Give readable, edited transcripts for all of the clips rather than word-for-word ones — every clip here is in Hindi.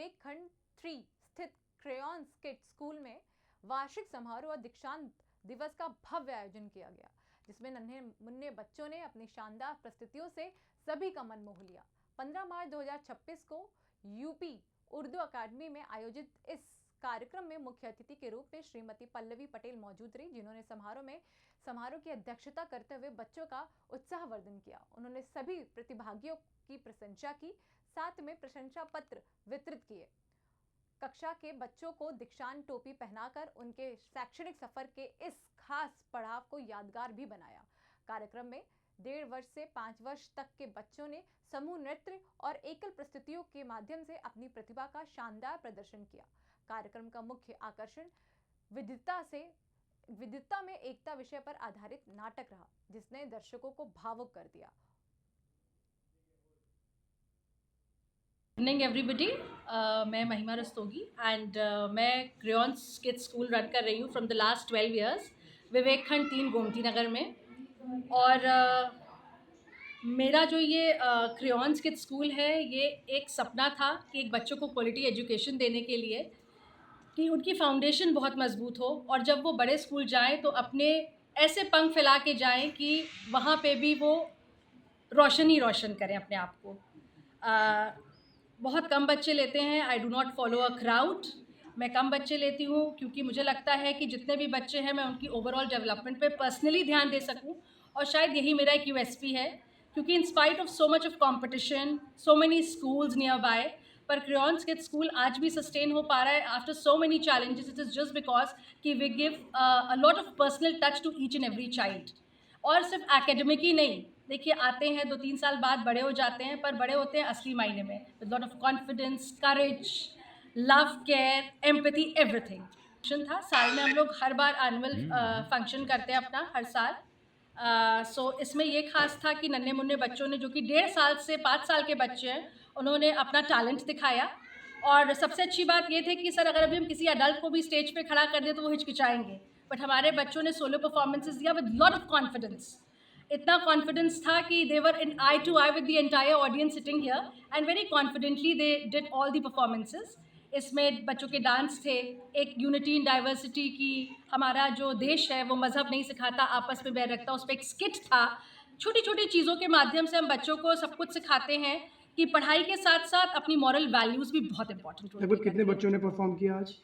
विवेक खंड 3 स्थित क्रेयॉन्स किड स्कूल में वार्षिक समारोह और दीक्षांत दिवस का भव्य आयोजन किया गया, जिसमें नन्हे मुन्ने बच्चों ने अपनी शानदार प्रस्तुतियों से सभी का मन मोह लिया। 15 मार्च 2026 को यूपी उर्दू अकादमी में आयोजित इस कार्यक्रम में मुख्य अतिथि के रूप में श्रीमती पल्लवी पटेल मौजूद रही, जिन्होंने समारोह की अध्यक्षता करते हुए बच्चों का उत्साहवर्धन किया। उन्होंने सभी प्रतिभागियों की प्रशंसा की, साथ में प्रशंसा पत्र वितरित किए। कक्षा के बच्चों को दीक्षांत टोपी पहनाकर उनके शैक्षणिक सफर के इस खास पड़ाव को यादगार भी बनाया। कार्यक्रम में 1.5 वर्ष से 5 वर्ष तक के बच्चों ने समूह नृत्य और एकल प्रस्तुतियों के माध्यम से अपनी प्रतिभा का शानदार प्रदर्शन किया। कार्यक्रम का मुख्य आकर्षण विविधता में एकता विषय पर आधारित नाटक रहा, जिसने दर्शकों को भावुक कर दिया। इवनिंग एवरीबडी, मैं महिमा रस्तोगी एंड मैं क्रेयॉन्स किड स्कूल रन कर रही हूँ फ्रॉम द लास्ट 12 ईयर्स विवेक खंड 3 गोमती नगर में। और मेरा जो ये क्रेयॉन्स किड स्कूल है, ये एक सपना था कि एक बच्चों को क्वालिटी एजुकेशन देने के लिए कि उनकी फाउंडेशन बहुत मजबूत हो और जब वो बड़े स्कूल जाएं तो अपने ऐसे पंख फैला के जाएं कि वहाँ पे भी वो रोशन करें अपने आप को। बहुत कम बच्चे लेते हैं। I do not follow a crowd. मैं कम बच्चे लेती हूँ क्योंकि मुझे लगता है कि जितने भी बच्चे हैं मैं उनकी ओवरऑल डेवलपमेंट पे पर्सनली ध्यान दे सकूँ, और शायद यही मेरा एक यूएसपी है, क्योंकि in spite of so much of competition, so many schools nearby, पर क्रेयॉन्स किड स्कूल आज भी सस्टेन हो पा रहा है after so many challenges. It is just because कि we give a lot of personal touch to each and every child. और सिर्फ एकेडमिक ही नहीं, देखिए आते हैं 2-3 साल बाद बड़े हो जाते हैं, पर बड़े होते हैं असली मायने में with lot of confidence, courage, love, care, empathy, everything. Function था साल में, हम लोग हर बार एनुअल फंक्शन करते हैं अपना हर साल। सो इसमें ये खास था कि नन्हे मुन्ने बच्चों ने, जो कि 1.5 साल से 5 साल के बच्चे हैं, उन्होंने अपना टैलेंट दिखाया। और सबसे अच्छी बात ये थी कि सर अगर अभी हम किसी अडल्ट को भी स्टेज पे खड़ा कर दें तो वो हिचकिचाएंगे, बट हमारे बच्चों ने सोलो परफॉर्मेंसेस दिया विद लॉट ऑफ कॉन्फिडेंस। इतना कॉन्फिडेंस था कि they were in eye to eye with the entire audience sitting here and very confidently they did all the performances. इसमें बच्चों के डांस थे, एक यूनिटी इन डाइवर्सिटी की, हमारा जो देश है वो मज़हब नहीं सिखाता, आपस में बैर रखता, उस पर एक स्किट था। छोटी छोटी चीज़ों के माध्यम से हम बच्चों को सब कुछ सिखाते हैं कि पढ़ाई के साथ साथ अपनी मॉरल वैल्यूज़ भी बहुत इंपॉर्टेंट होती है। कितने बच्चों ने परफॉर्म किया आज?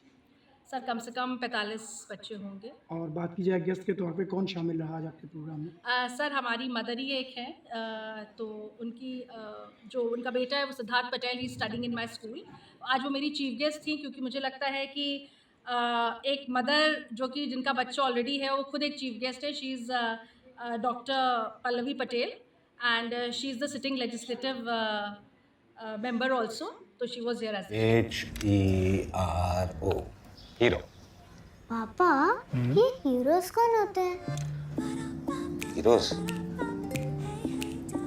सर कम से कम 45 बच्चे होंगे। और बात की जाए गेस्ट के तौर पे कौन शामिल रहा आज आपके प्रोग्राम में? सर हमारी मदर ही एक है, तो उनकी जो उनका बेटा है वो सिद्धार्थ पटेल, ही स्टडिंग इन माय स्कूल। आज वो मेरी चीफ गेस्ट थी, क्योंकि मुझे लगता है कि एक मदर जो कि जिनका बच्चा ऑलरेडी है वो खुद एक चीफ गेस्ट है। She is doctor Pallavi Patel and she is the sitting legislative member also, तो she was here as HERO hero. पापा, ये हीरोज कौन होते हैं?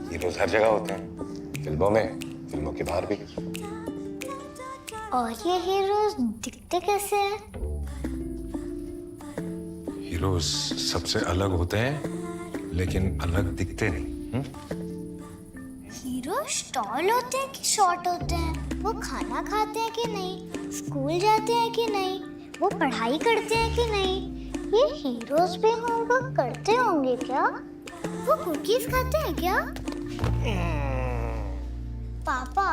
हीरोज हर जगह होते हैं, फिल्मों में, फिल्मों के बाहर भी। और ये हीरोज दिखते कैसे हैं? हीरोज सबसे अलग होते हैं, लेकिन अलग दिखते नहीं। हीरो टॉल होते हैं कि शॉर्ट होते हैं? वो खाना खाते हैं कि नहीं? स्कूल जाते हैं कि नहीं? वो पढ़ाई करते हैं कि नहीं? ये हीरोज भी होमवर्क करते होंगे क्या? वो कुकीज खाते हैं क्या? पापा,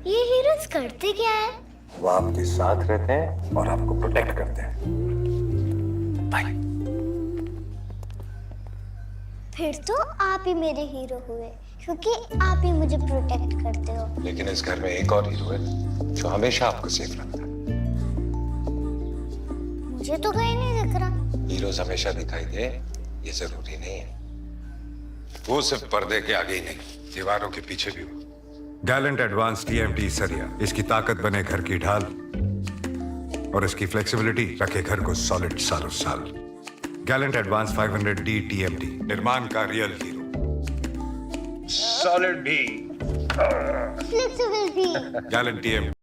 ये हीरोज करते क्या है? वो आपके साथ रहते हैं और आपको प्रोटेक्ट करते हैं। बाय। फिर तो आप ही मेरे हीरो हुए, क्योंकि आप ही मुझे प्रोटेक्ट करते हो। लेकिन इस घर में एक और हीरो है जो हमेशा आपको सेफ रखता है। मुझे तो कहीं नहीं दिख रहा। हीरोज हमेशा दिखाई दे ये जरूरी नहीं है। वो सिर्फ पर्दे के आगे ही नहीं, दीवारों के पीछे भी हो। गैलेंट एडवांस TMT सरिया, इसकी ताकत बने घर की ढाल और इसकी फ्लेक्सिबिलिटी रखे घर को सॉलिड सालों साल। गैलेंट एडवांस 500D TMT, निर्माण का रियल हीरो। सॉलिड भी, फ्लेक्सिबल भी। Gallant TMT।